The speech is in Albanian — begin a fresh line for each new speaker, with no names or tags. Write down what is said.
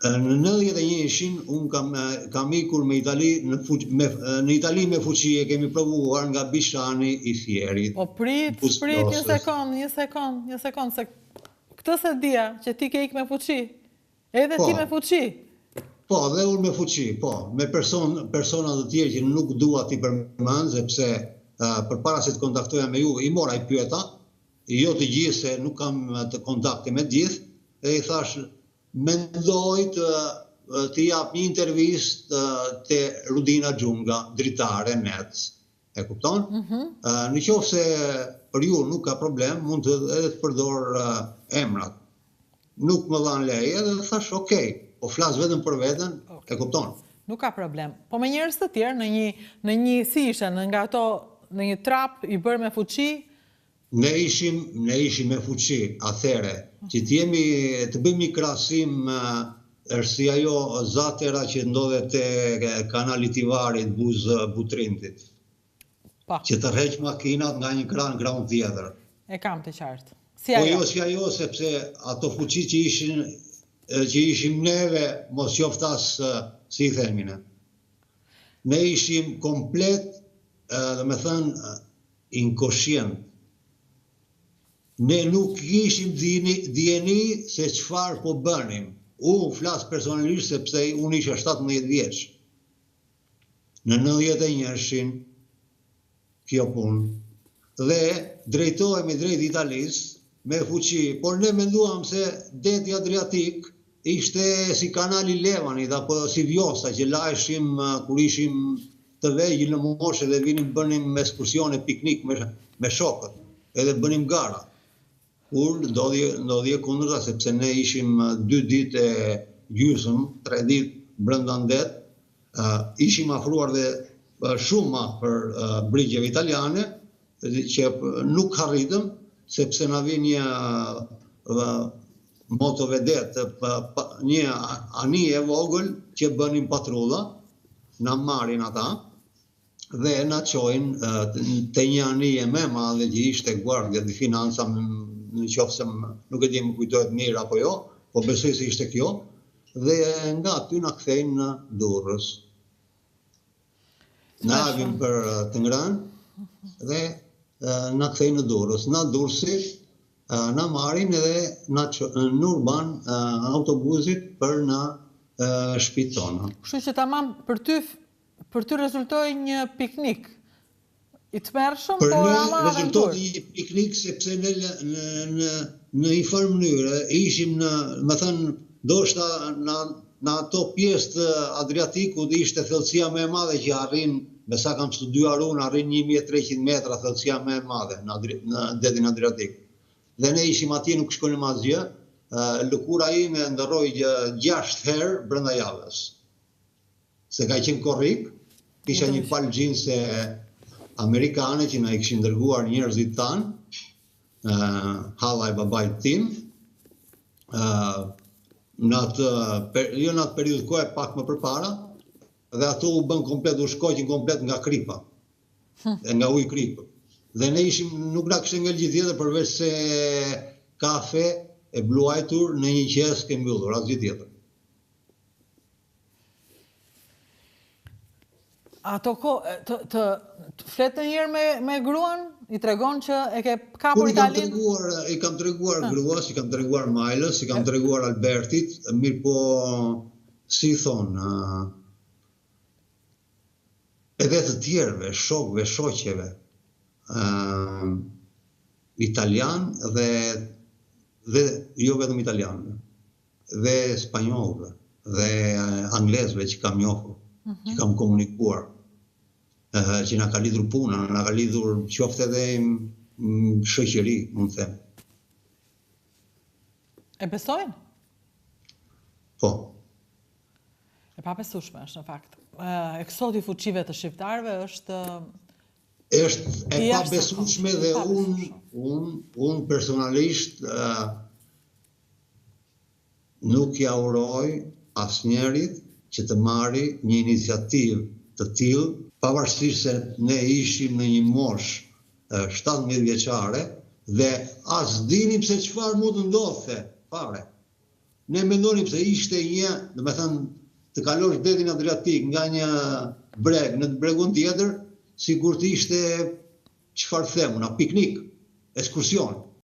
Në 91-shin, unë kam ikur me Itali, në Itali me fuqi e kemi provuar nga Bishani i Fierit.
O prit, një sekond, se këtë se dia që ti ke ik me fuqi, edhe ti me fuqi.
Po, dhe unë me fuqi, po, me persona të tjerë që nuk dua t'i përmend, sepse përpara se të kontaktoja me ju, i mora i pyeta, jo të gjithë se nuk kam të kontakte me gjithë, dhe i thash, mendoj të jap një intervist të Rudina Gjunga, dritare, NEC, e kupton? Në qoftë se për ju nuk ka problem, mund të edhe të përdor emrat. Nuk më dhan leje dhe thash, okej, po flas vetëm për veten, e kupton?
Nuk ka problem. Po me njerëz të tjerë, në një si ishe, nga ato, në një trap i bërë me fuqi,
Ne ishim me fuqi, athere, që të bëjmë një krahasim është si ajo zatera që ndodhet te kanali Tivarit, Butrintit. Që të rreq makinat nga një kran tjetër.
E kam të qartë.
Po jo si ajo, sepse ato fuqi që ishim neve, mos qoftas si i themine. Ne ishim komplet, dhe me thënë, inkoscient. Ne nuk ishim djeni se çfarë po bënim. Unë flas personalisht sepse unë isha 17 vjeç. Në 91-shin, kjo punë. Dhe drejtohemi drejt Italisë me fuqi, por ne menduam se deti Adriatik ishte si kanali Levanit apo si Vjosa që laheshim kur ishim të vegjël në moshë dhe vinim bënim ekskursione piknik me shokët, edhe bënim gara. Kur ndodhje kundërta, sepse ne ishim 2 ditë e gjysmë, 3 ditë brenda ndet, ishim afruar dhe shumë për brigjeve italiane, që nuk harritëm, sepse na vi një motovedet, një anije e vogël që bënin patrulla, na marrin ata, dhe na çojnë te një anije më e madhe që ishte Guardia di Finanza, në qoftë se nuk e di më kujtohet mirë apo jo, po besoj se ishte kjo, dhe nga aty na kthejnë në Durrës. Na avim për Tëngran dhe na kthejnë në Durrës. Na Durrësi na marrin edhe në urban autobusit për na shpitona.
Kështu që tamam për ty rezultoi një piknik i tmerrshëm,
por
ama
aventurë. Rezultoi një piknik sepse ne në një farë mënyrë ishim ndoshta në ato pjesë të Adriatikut ishte thellësia më e madhe që arrin, me sa kam studiuar unë, arrin 1300 metra thellësia më e madhe në detin Adriatik. Dhe ne ishim atje, nuk shkonim asgjë. Lëkura ime ndërroi 6 herë brenda javës. Se ka qenë korrik, kisha një palë gjinse amerikane që na i kishin dërguar njerëzit tanë, halla e babait tim, në atë periudhë kohë pak më përpara, dhe ato u bën komplet, u shkoqin komplet nga kripa, nga ujë kripë. Dhe ne nuk na kishte ngel gjithë tjetër përveç se kafe e bluajtur në një qesë ke mbyllur, asgjë tjetër.
Ato të flet njëherë me gruan, i tregon që e ke kapur Italinë?
I kam treguar gruas, i kam treguar Majlës, i kam treguar Albertit, mirë po, si thonë, edhe të tjerëve, shokëve, shoqeve, italian dhe jo vetëm italianëve, dhe spanjollëve, dhe anglezëve që kam njohur, që kam komunikuar, që na ka lidhur puna, na ka lidhur qoftë edhe shoqëri, mund të them.
E besojnë?
Po.
E pabesueshme është në fakt. Eksodi i fuqive të shqiptarëve është
e pabesueshme dhe unë personalisht nuk ja uroj asnjërit që të marri një iniciativë të tillë, pavarësisht se ne ishim në një moshë 17 vjeçare Dhe as dinim se çfarë mund të ndodhte, fare. Ne mendonim se ishte një, të kalosh detin Adriatik nga një breg në bregun tjetër, sikur të ishte, çfarë them, piknik, ekskursion.